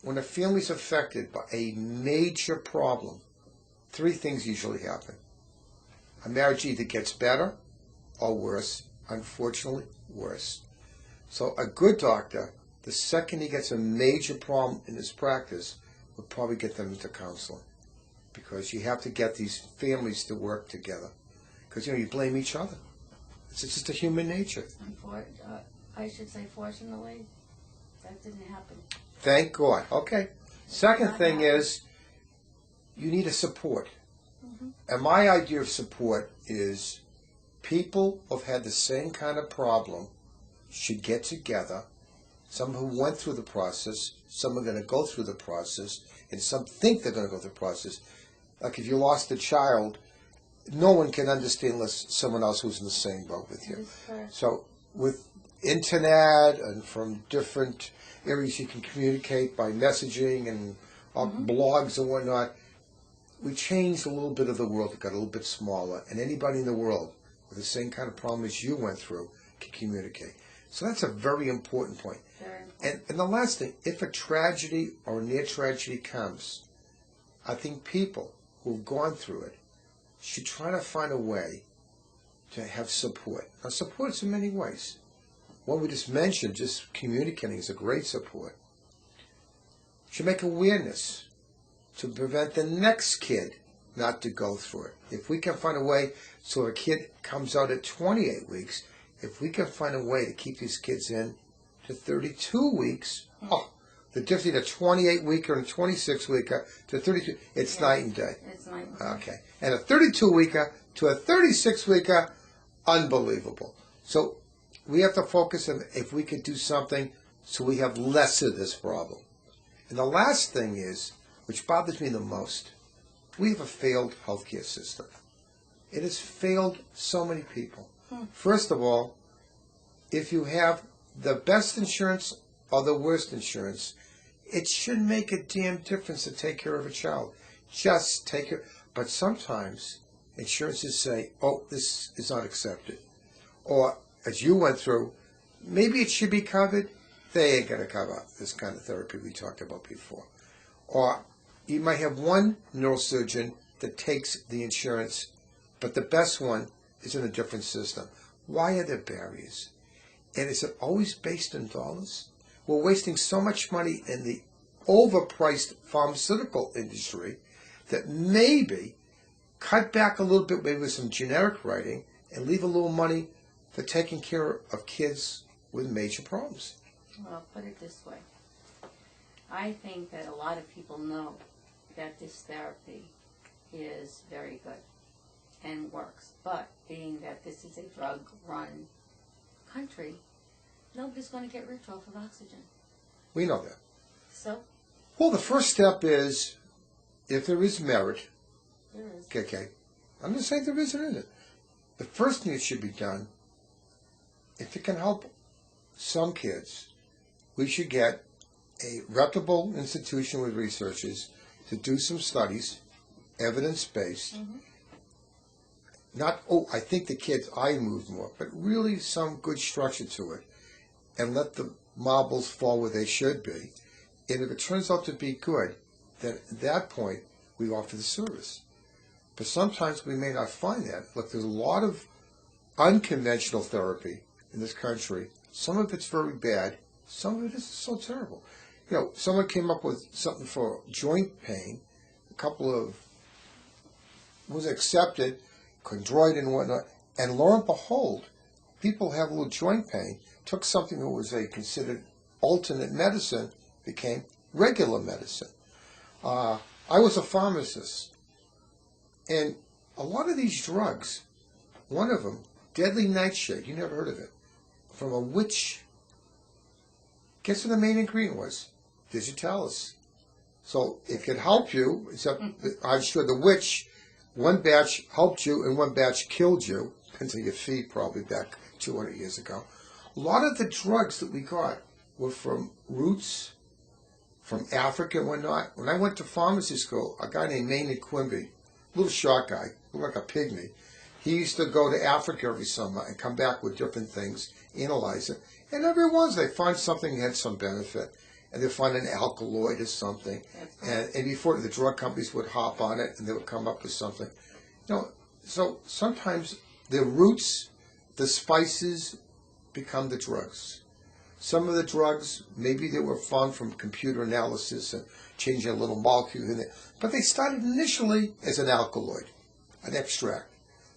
when a family's affected by a major problem, three things usually happen. A marriage either gets better or worse, unfortunately worse. So a good doctor, the second he gets a major problem in his practice, would probably get them into counseling. Because you have to get these families to work together. Because, you blame each other. It's just a human nature. I should say, fortunately, that didn't happen. Thank God. Okay. Second thing is, you need a support. Mm-hmm. And my idea of support is people who've had the same kind of problem should get together. Some who went through the process, some are going to go through the process, and some think they're going to go through the process. Like if you lost a child, no one can understand unless someone else who's in the same boat with you. So with internet and from different areas you can communicate by messaging and blogs and whatnot, we changed a little bit of the world. It got a little bit smaller. And anybody in the world with the same kind of problem as you went through can communicate. So that's a very important point. And the last thing, if a tragedy or near tragedy comes, I think people who've gone through it should try to find a way to have support. Now, support's in many ways. What we just mentioned, just communicating, is a great support. Should make awareness to prevent the next kid not to go through it. If we can find a way so a kid comes out at 28 weeks, if we can find a way to keep these kids in to 32 weeks, the difference between a 28-weeker and a 26-weeker to 32, it's night and day. It's night and day. Okay. And a 32-weeker to a 36-weeker, unbelievable. So we have to focus on if we could do something so we have less of this problem. And the last thing is, which bothers me the most, we have a failed healthcare system. It has failed so many people. First of all, if you have the best insurance or the worst insurance, it shouldn't make a damn difference to take care of a child. Just take care. But sometimes insurances say, oh, this is not accepted. Or, as you went through, maybe it should be covered. They ain't going to cover this kind of therapy we talked about before. Or you might have one neurosurgeon that takes the insurance, but the best one is in a different system. Why are there barriers? And is it always based in dollars? We're wasting so much money in the overpriced pharmaceutical industry that maybe cut back a little bit, maybe with some generic writing, and leave a little money for taking care of kids with major problems. Well, put it this way. I think that a lot of people know that this therapy is very good and works. But being that this is a drug-run country, nobody's going to get rich off of oxygen. We know that. So? Well, the first step is, if there is merit, there is. Okay. I'm not saying there isn't in it. The first thing that should be done, if it can help some kids, we should get a reputable institution with researchers to do some studies, evidence-based. Not, I think the kid's eye moves more, but really some good structure to it, and let the marbles fall where they should be. And if it turns out to be good, then at that point, we offer the service. But sometimes we may not find that. Look, there's a lot of unconventional therapy in this country. Some of it's very bad. Some of it is so terrible. Someone came up with something for joint pain. A couple of was accepted, chondroitin and whatnot. And lo and behold, people have a little joint pain. Took something that was a considered alternate medicine, became regular medicine. I was a pharmacist. And a lot of these drugs, one of them, deadly nightshade, you never heard of it, from a witch. Guess what the main ingredient was? Digitalis. So it could help you, except I'm sure the witch, one batch helped you and one batch killed you. Depends on your feet, probably back 200 years ago. A lot of the drugs that we got were from roots, from Africa and whatnot. When I went to pharmacy school, a guy named Maynard Quimby, little short guy, looked like a pygmy. He used to go to Africa every summer and come back with different things, analyze it. And every once they find something that had some benefit. and they'll find an alkaloid or something, and before the drug companies would hop on it and they would come up with something. So sometimes the roots, the spices become the drugs. Some of the drugs, maybe they were found from computer analysis and changing a little molecule in it, but they started initially as an alkaloid, an extract.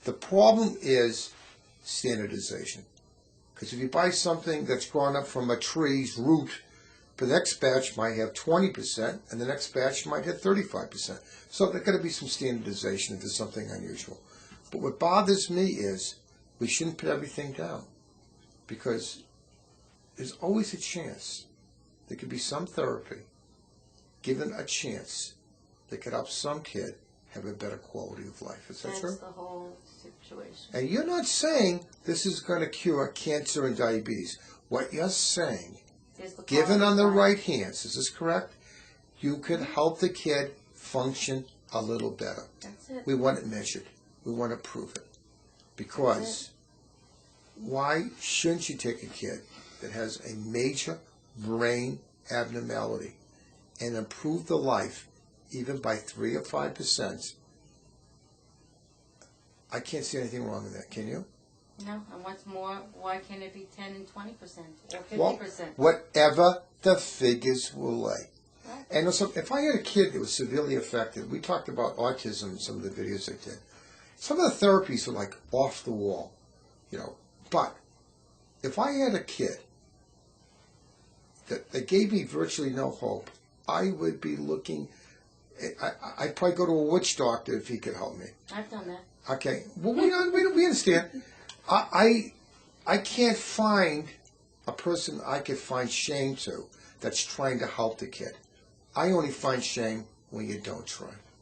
The problem is standardization. Because if you buy something that's grown up from a tree's root, the next batch might have 20%, and the next batch might have 35%. So there's got to be some standardization if there's something unusual. But what bothers me is we shouldn't put everything down, because there's always a chance there could be some therapy given a chance that could help some kid have a better quality of life. Is that true? That's the whole situation. And you're not saying this is going to cure cancer and diabetes. What you're saying, given on the right hands, is this correct? You could help the kid function a little better. That's it. We want it measured. We want to prove it. Because why shouldn't you take a kid that has a major brain abnormality and improve the life even by 3 or 5%? I can't see anything wrong with that. Can you? No, and what's more, why can't it be 10 and 20% or 50%? Well, whatever the figures will lay. Right. And also, if I had a kid that was severely affected, we talked about autism in some of the videos I did. Some of the therapies are like off the wall, But if I had a kid that gave me virtually no hope, I would be looking. I'd probably go to a witch doctor if he could help me. I've done that. Okay. Well, we understand. I can't find a person I could find shame to that's trying to help the kid. I only find shame when you don't try.